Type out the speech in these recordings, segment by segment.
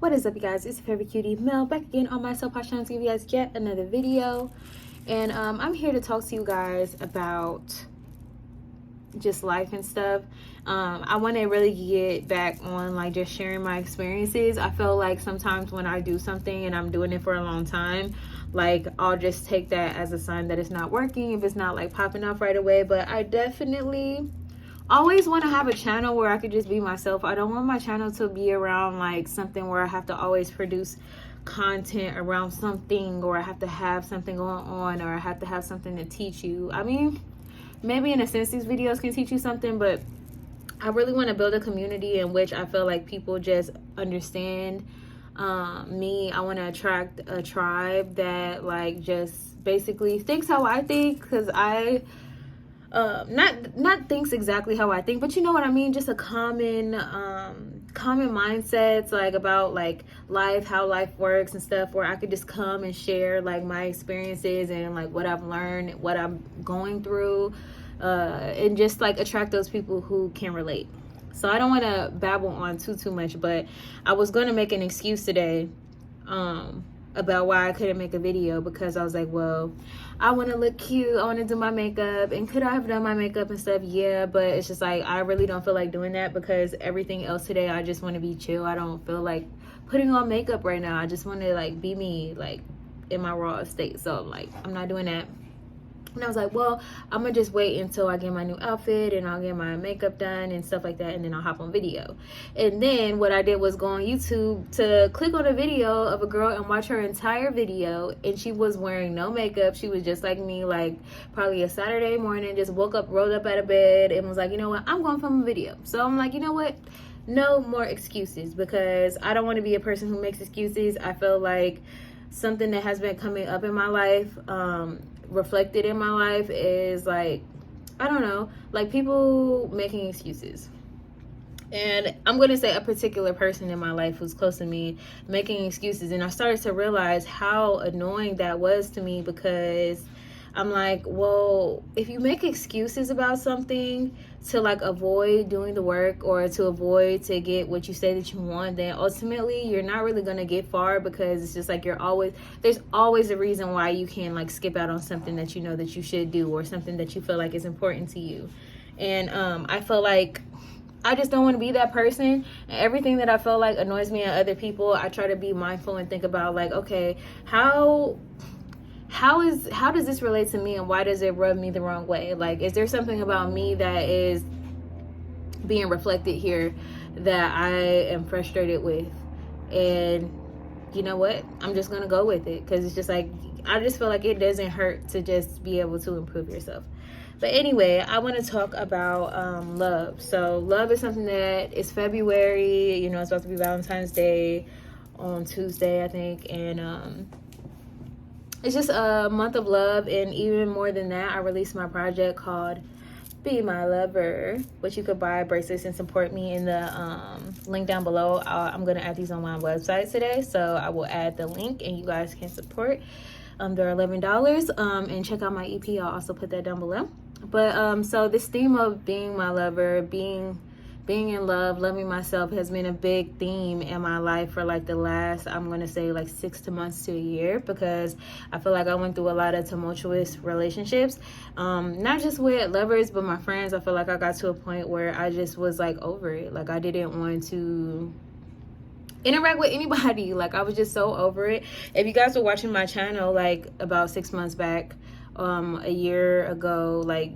What is up, you guys? It's your favorite cutie Mel back again on my soapbox channel to give you guys yet another video. And I'm here to talk to you guys about just life and stuff. I want to really get back on like just sharing my experiences. I feel like sometimes when I do something and I'm doing it for a long time, like I'll just take that as a sign that it's not working if it's not like popping off right away. But I definitely always want to have a channel where I could just be myself. I don't want my channel to be around like something where I have to always produce content around something, or I have to have something going on, or I have to have something to teach you. I mean, maybe in a sense these videos can teach you something, but I really want to build a community in which I feel like people just understand me. I want to attract a tribe that like just basically thinks how I think, because I not thinks exactly how I think, but you know what I mean, just a common mindsets like about like life, how life works and stuff, where I could just come and share like my experiences and like what I've learned, what I'm going through, and just like attract those people who can relate. So I don't want to babble on too much, but I was going to make an excuse today about why I couldn't make a video, because I was like, well, I want to look cute, I want to do my makeup, and could I have done my makeup and stuff? Yeah, but it's just like I really don't feel like doing that, because everything else today I just want to be chill. I don't feel like putting on makeup right now. I just want to like be me, like in my raw state. So like I'm not doing that. And I was like, well, I'm gonna just wait until I get my new outfit and I'll get my makeup done and stuff like that, and then I'll hop on video. And then what I did was go on YouTube to click on a video of a girl and watch her entire video, and she was wearing no makeup. She was just like me, like probably a Saturday morning, just woke up, rolled up out of bed, and was like, you know what, I'm going to film a video. So I'm like, you know what, no more excuses, because I don't want to be a person who makes excuses. I feel like something that has been coming up in my life, reflected in my life, is like, I don't know, like people making excuses. And I'm going to say a particular person in my life who's close to me making excuses. And I started to realize how annoying that was to me, because I'm like, well, if you make excuses about something to like avoid doing the work, or to avoid to get what you say that you want, then ultimately you're not really going to get far, because it's just like there's always a reason why you can like skip out on something that you know that you should do, or something that you feel like is important to you. And I feel like I just don't want to be that person. And everything that I feel like annoys me at other people, I try to be mindful and think about like, okay, how does this relate to me, and why does it rub me the wrong way? Like, is there something about me that is being reflected here that I am frustrated with? And you know what, I'm just gonna go with it, because it's just like, I just feel like it doesn't hurt to just be able to improve yourself. But anyway, I want to talk about love. So love is something that is February, you know, it's supposed to be Valentine's Day on Tuesday, I think, and it's just a month of love. And even more than that, I released my project called Be My Lover, which you could buy bracelets and support me in the link down below. I'm going to add these on my website today, so I will add the link and you guys can support. They're $11, and check out my EP. I'll also put that down below. But so this theme of being my lover, being in love, loving myself, has been a big theme in my life for like the last, I'm going to say like 6 months to a year, because I feel like I went through a lot of tumultuous relationships, not just with lovers, but my friends. I feel like I got to a point where I just was like over it. Like I didn't want to interact with anybody. Like I was just so over it. If you guys were watching my channel like about 6 months back, a year ago, like,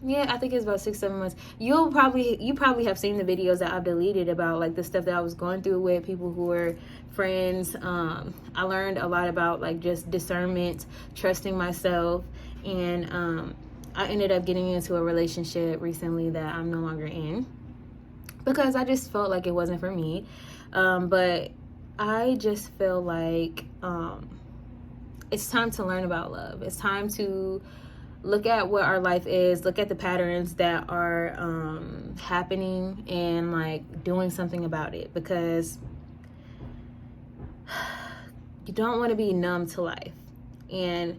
yeah, I think it's about 6-7 months, you probably have seen the videos that I've deleted about like the stuff that I was going through with people who were friends. I learned a lot about like just discernment, trusting myself, and I ended up getting into a relationship recently that I'm no longer in, because I just felt like it wasn't for me. But I just feel like it's time to learn about love. It's time to look at what our life is, look at the patterns that are happening, and like doing something about it, because you don't want to be numb to life. And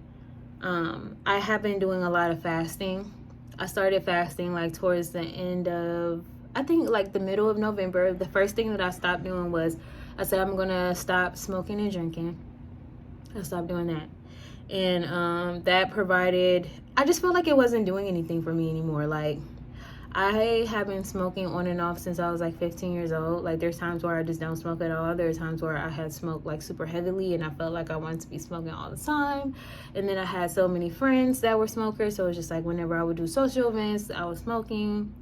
I have been doing a lot of fasting. I started fasting like towards the end of, I think like the middle of November. The first thing that I stopped doing was I said I'm gonna stop smoking and drinking. I stopped doing that. And that provided, I just felt like it wasn't doing anything for me anymore. Like, I have been smoking on and off since I was like 15 years old. Like, there's times where I just don't smoke at all. There are times where I had smoked like super heavily and I felt like I wanted to be smoking all the time. And then I had so many friends that were smokers, so it was just like whenever I would do social events, I was smoking.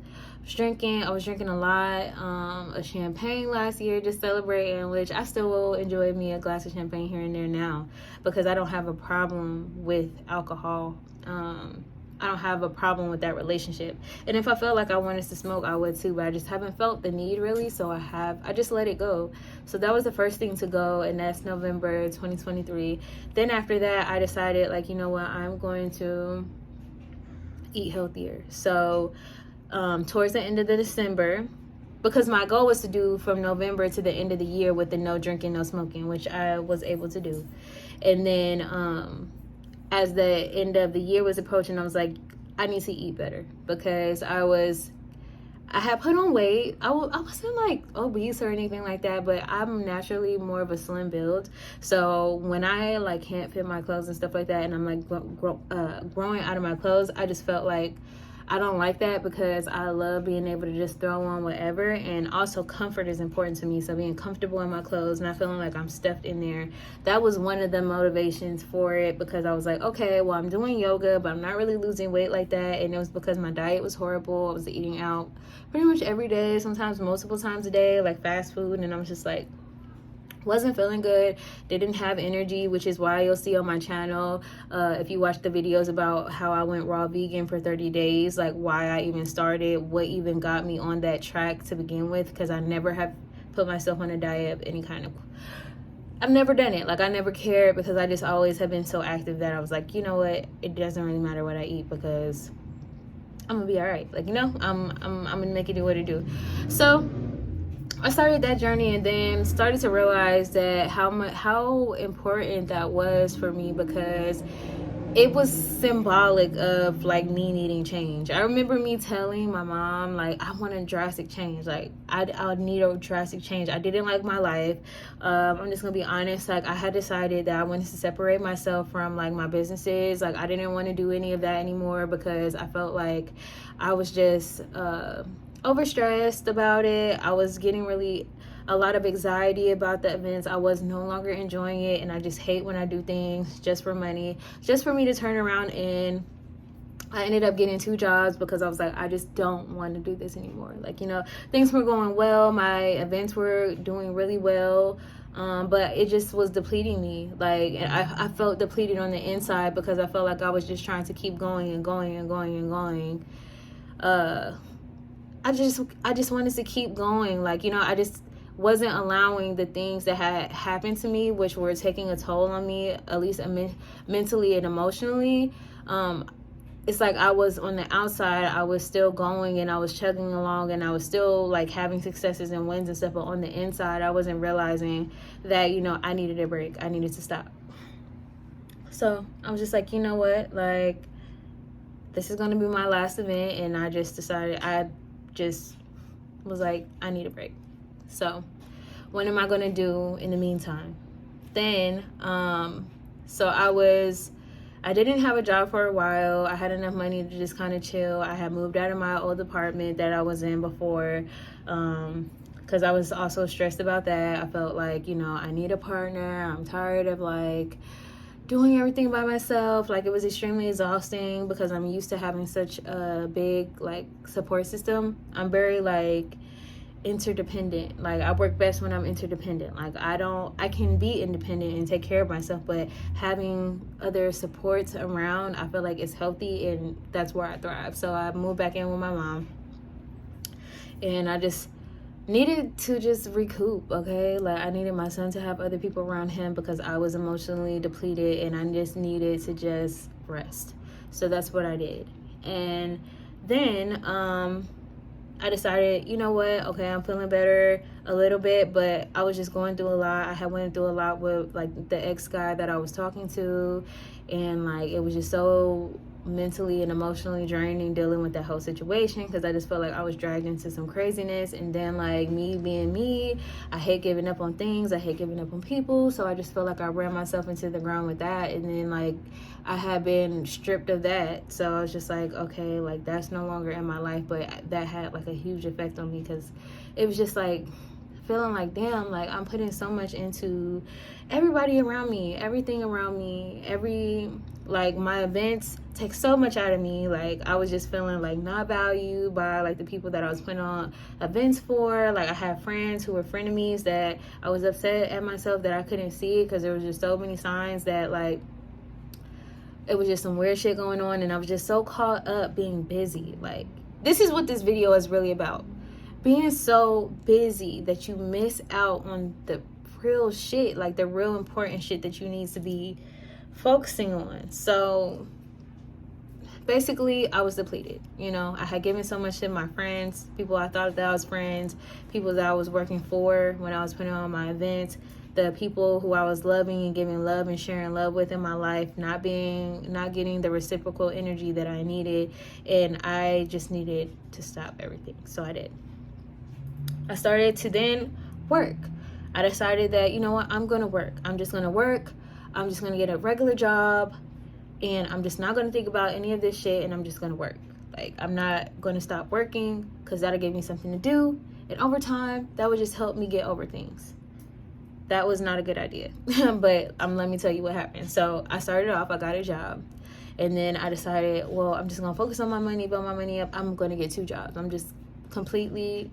I was drinking a lot of champagne last year, just celebrating, which I still will enjoy me a glass of champagne here and there now, because I don't have a problem with alcohol. I don't have a problem with that relationship. And if I felt like I wanted to smoke, I would too, but I just haven't felt the need really, so I just let it go. So that was the first thing to go, and that's November 2023. Then after that, I decided, like, you know what, I'm going to eat healthier. So towards the end of the December, because my goal was to do from November to the end of the year with the no drinking, no smoking, which I was able to do. And then as the end of the year was approaching, I was like, I need to eat better, because I had put on weight. I wasn't like obese or anything like that, but I'm naturally more of a slim build. So when I like can't fit my clothes and stuff like that, and I'm like growing out of my clothes, I just felt like I don't like that, because I love being able to just throw on whatever. And also comfort is important to me. So being comfortable in my clothes, not feeling like I'm stuffed in there. That was one of the motivations for it, because I was like, okay, well, I'm doing yoga, but I'm not really losing weight like that. And it was because my diet was horrible. I was eating out pretty much every day, sometimes multiple times a day, like fast food. And I was just like, wasn't feeling good, didn't have energy, which is why you'll see on my channel, if you watch the videos about how I went raw vegan for 30 days, like why I even started, what even got me on that track to begin with, because I never have put myself on a diet of any kind of, I've never done it. Like, I never cared, because I just always have been so active that I was like, you know what, it doesn't really matter what I eat, because I'm gonna be all right. Like, you know, I'm gonna make it do what it do. So I started that journey, and then started to realize that how important that was for me, because it was symbolic of like me needing change. I remember me telling my mom, like, I want a drastic change. Like, I need a drastic change. I didn't like my life. I'm just gonna be honest. Like, I had decided that I wanted to separate myself from like my businesses. Like, I didn't want to do any of that anymore, because I felt like I was just overstressed about it. I was getting really a lot of anxiety about the events. I was no longer enjoying it, and I just hate when I do things just for money, just for me to turn around. And I ended up getting 2 jobs, because I was like, I just don't want to do this anymore. Like, you know, things were going well, my events were doing really well, but it just was depleting me. Like, and I felt depleted on the inside, because I felt like I was just trying to keep going and going and going and going. I just wanted to keep going. Like, you know, I just wasn't allowing the things that had happened to me, which were taking a toll on me, at least mentally and emotionally. It's like I was on the outside, I was still going and I was chugging along and I was still like having successes and wins and stuff, but on the inside, I wasn't realizing that, you know, I needed a break. I needed to stop. So I was just like, you know what, like, this is going to be my last event. And I just decided, I just was like, I need a break. So what am I going to do in the meantime? Then, so I didn't have a job for a while. I had enough money to just kind of chill. I had moved out of my old apartment that I was in before, because I was also stressed about that. I felt like, you know, I need a partner. I'm tired of like doing everything by myself. Like, it was extremely exhausting, because I'm used to having such a big like support system. I'm very like interdependent. Like, I work best when I'm interdependent. Like, I can be independent and take care of myself, but having other supports around, I feel like it's healthy, and that's where I thrive. So I moved back in with my mom, and I just needed to just recoup. Okay, like, I needed my son to have other people around him, because I was emotionally depleted, and I just needed to just rest. So that's what I did. And then I decided, you know what, okay, I'm feeling better a little bit, but I was just going through a lot. I had went through a lot with like the ex guy that I was talking to, and like it was just so mentally and emotionally draining dealing with that whole situation, because I just felt like I was dragged into some craziness. And then like me being me, I hate giving up on things, I hate giving up on people, so I just felt like I ran myself into the ground with that. And then like I had been stripped of that, so I was just like, okay, like that's no longer in my life. But that had like a huge effect on me, because it was just like feeling like, damn, like I'm putting so much into everybody around me, everything around me, like my events take so much out of me. Like I was just feeling like not valued by like the people that I was putting on events for. Like I had friends who were frenemies that I was upset at myself that I couldn't see, because there was just so many signs that like it was just some weird shit going on, and I was just so caught up being busy. Like this is what this video is really about. Being so busy that you miss out on the real shit, like the real important shit that you need to be focusing on. So basically I was depleted. I had given so much to my friends, people I thought that I was friends, people that I was working for when I was putting on my events, the people who I was loving and giving love and sharing love with in my life, not getting the reciprocal energy that I needed. And I just needed to stop everything. So I did. I started to then work. I decided that, you know what, I'm going to work. I'm just going to work. I'm just going to get a regular job, and I'm just not going to think about any of this shit, and I'm just going to work. Like, I'm not going to stop working, because that'll give me something to do. And over time, that would just help me get over things. That was not a good idea. But let me tell you what happened. So I started off, I got a job. And then I decided, well, I'm just going to focus on my money, build my money up. I'm going to get 2 jobs. I'm just completely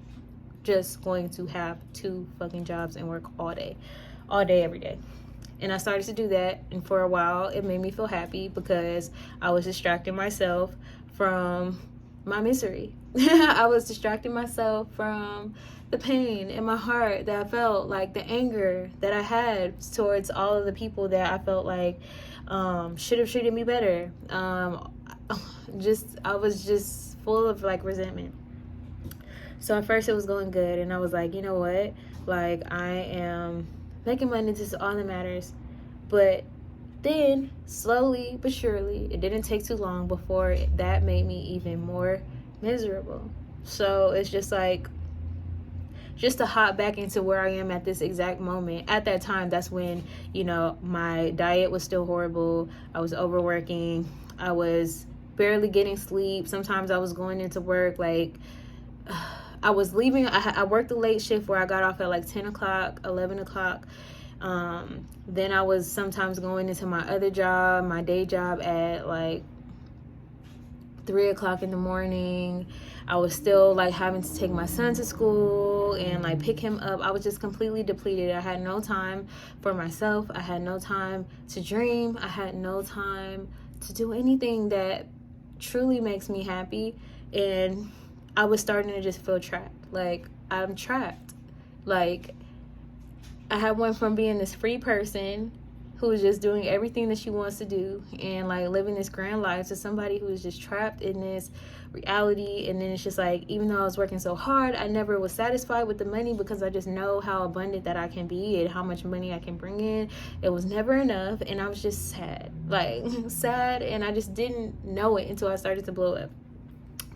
just going to have 2 fucking jobs and work all day, every day. And I started to do that, and for a while it made me feel happy, because I was distracting myself from my misery. I was distracting myself from the pain in my heart that I felt, like the anger that I had towards all of the people that I felt like should have treated me better. I was just full of like resentment. So at first it was going good, and I was like, you know what? Like, I am making money, this is all that matters. But then, slowly but surely, it didn't take too long before that made me even more miserable. So it's just like, just to hop back into where I am at this exact moment. At that time, that's when, my diet was still horrible. I was overworking. I was barely getting sleep. Sometimes I was going into work like... I was leaving. I worked a late shift where I got off at like 10 o'clock, 11 o'clock. Then I was sometimes going into my other job, my day job, at like 3 o'clock in the morning. I was still like having to take my son to school and like pick him up. I was just completely depleted. I had no time for myself. I had no time to dream. I had no time to do anything that truly makes me happy. And I was starting to just feel trapped. Like, I'm trapped. Like, I had went from being this free person who is just doing everything that she wants to do and like living this grand life, to somebody who is just trapped in this reality. And then it's just like, even though I was working so hard, I never was satisfied with the money, because I just know how abundant that I can be and how much money I can bring in. It was never enough, and I was just sad, like sad, and I just didn't know it until I started to blow up.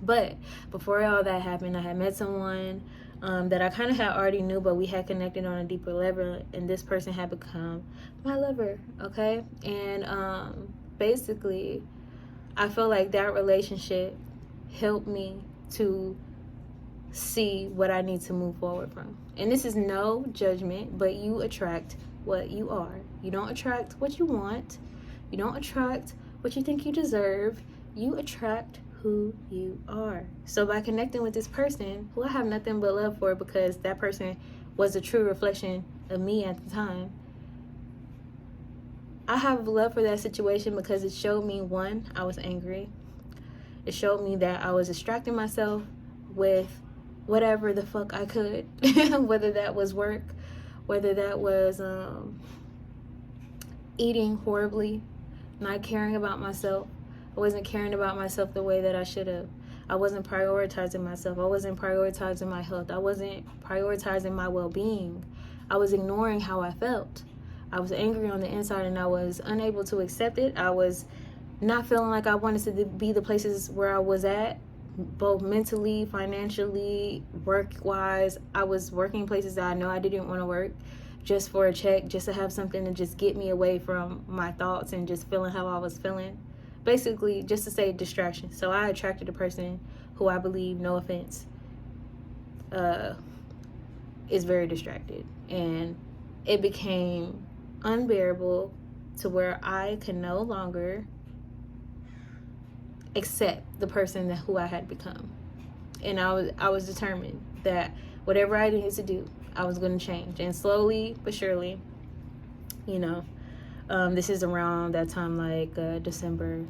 But before all that happened, I had met someone that I kind of had already knew, but we had connected on a deeper level, and this person had become my lover, okay? And basically, I feel like that relationship helped me to see what I need to move forward from. And this is no judgment, but you attract what you are. You don't attract what you want. You don't attract what you think you deserve. You attract who you are. So by connecting with this person, who I have nothing but love for, because that person was a true reflection of me at the time, I have love for that situation, because it showed me, one, I was angry. It showed me that I was distracting myself with whatever the fuck I could, whether that was work, whether that was eating horribly, not caring about myself. I wasn't caring about myself the way that I should have. I wasn't prioritizing myself. I wasn't prioritizing my health. I wasn't prioritizing my well-being. I was ignoring how I felt. I was angry on the inside and I was unable to accept it. I was not feeling like I wanted to be the places where I was at, both mentally, financially, work-wise. I was working places that I know I didn't want to work, just for a check, just to have something to just get me away from my thoughts and just feeling how I was feeling. Basically, just to say distraction. So I attracted a person who I believe, no offense, is very distracted. And it became unbearable to where I could no longer accept the person who I had become. And I was determined that whatever I needed to do, I was going to change. And slowly but surely, this is around that time, like December,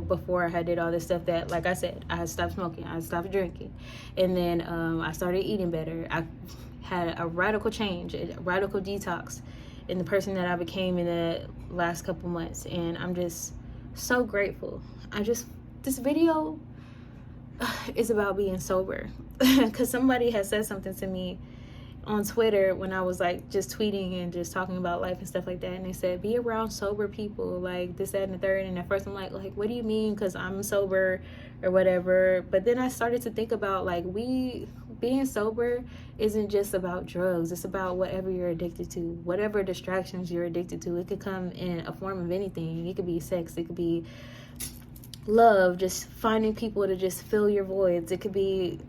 before I had did all this stuff that, like I said, I had stopped smoking, I had stopped drinking, and then I started eating better. I had a radical change, a radical detox in the person that I became in the last couple months, and I'm just so grateful. This video is about being sober, because somebody has said something to me on Twitter when I was like just tweeting and just talking about life and stuff like that, and they said be around sober people, like this, that, and the third. And at first I'm like what do you mean, because I'm sober or whatever? But then I started to think about like being sober isn't just about drugs. It's about whatever you're addicted to, whatever distractions you're addicted to. It could come in a form of anything. It could be sex, it could be love, just finding people to just fill your voids. It could be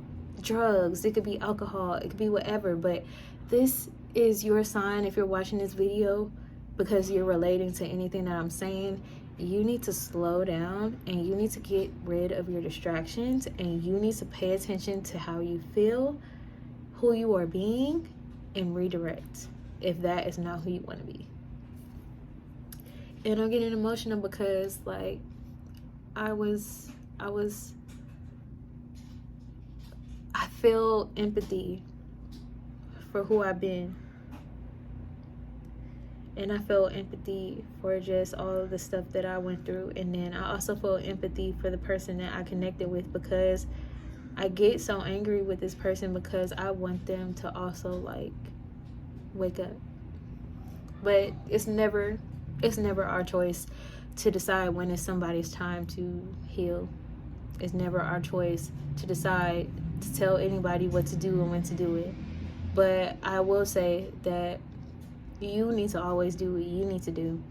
drugs, it could be alcohol, it could be whatever. But this is your sign. If you're watching this video because you're relating to anything that I'm saying, you need to slow down and you need to get rid of your distractions, and you need to pay attention to how you feel, who you are being, and redirect if that is not who you want to be. And I'm getting emotional because like I feel empathy for who I've been, and I feel empathy for just all of the stuff that I went through. And then I also feel empathy for the person that I connected with, because I get so angry with this person because I want them to also like wake up. But it's never our choice to decide when it's somebody's time to heal. It's never our choice to decide to tell anybody what to do and when to do it. But I will say that you need to always do what you need to do,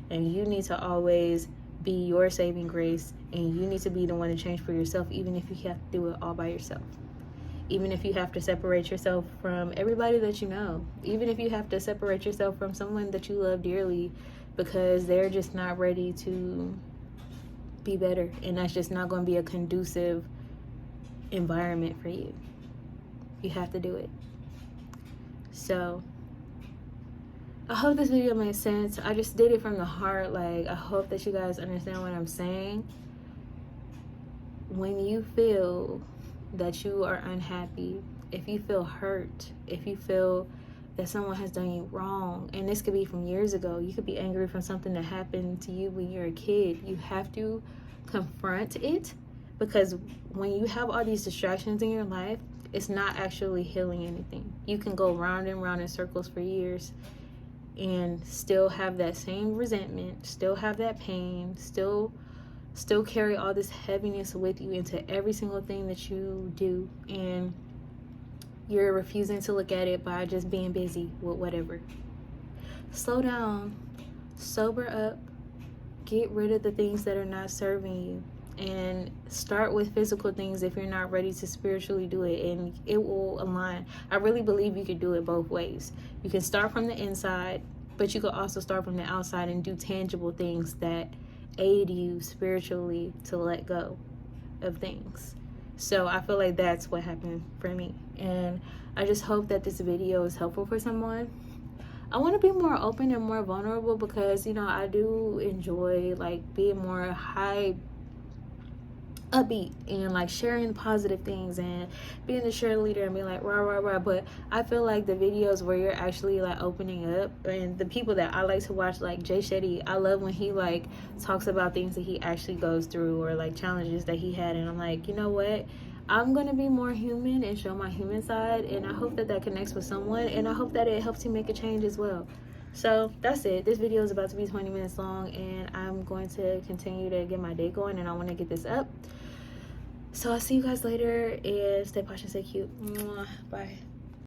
and you need to always be your saving grace, and you need to be the one to change for yourself, even if you have to do it all by yourself. Even if you have to separate yourself from everybody that you know, even if you have to separate yourself from someone that you love dearly because they're just not ready to be better, and that's just not going to be a conducive environment for you. You have to do it. So I hope this video made sense. I just did it from the heart. Like, I hope that you guys understand what I'm saying. When you feel that you are unhappy, if you feel hurt, if you feel that someone has done you wrong, and this could be from years ago, you could be angry from something that happened to you when you're a kid, you have to confront it, because when you have all these distractions in your life, it's not actually healing anything. You can go round and round in circles for years and still have that same resentment, still have that pain, still carry all this heaviness with you into every single thing that you do, and you're refusing to look at it by just being busy with whatever. Slow down, sober up, get rid of the things that are not serving you, and start with physical things if you're not ready to spiritually do it, and it will align. I really believe you could do it both ways. You can start from the inside, but you could also start from the outside and do tangible things that aid you spiritually to let go of things. So I feel like that's what happened for me, and I just hope that this video is helpful for someone. I want to be more open and more vulnerable because, I do enjoy like being more high upbeat and like sharing positive things and being the cheerleader and being like rah rah rah. But I feel like the videos where you're actually like opening up, and the people that I like to watch, like Jay Shetty, I love when he like talks about things that he actually goes through or like challenges that he had, and I'm like, you know what, I'm gonna be more human and show my human side, and I hope that that connects with someone, and I hope that it helps you make a change as well. So that's it. This video is about to be 20 minutes long, and I'm going to continue to get my day going, and I want to get this up. So I'll see you guys later, and stay posh and stay cute. Mwah. Bye.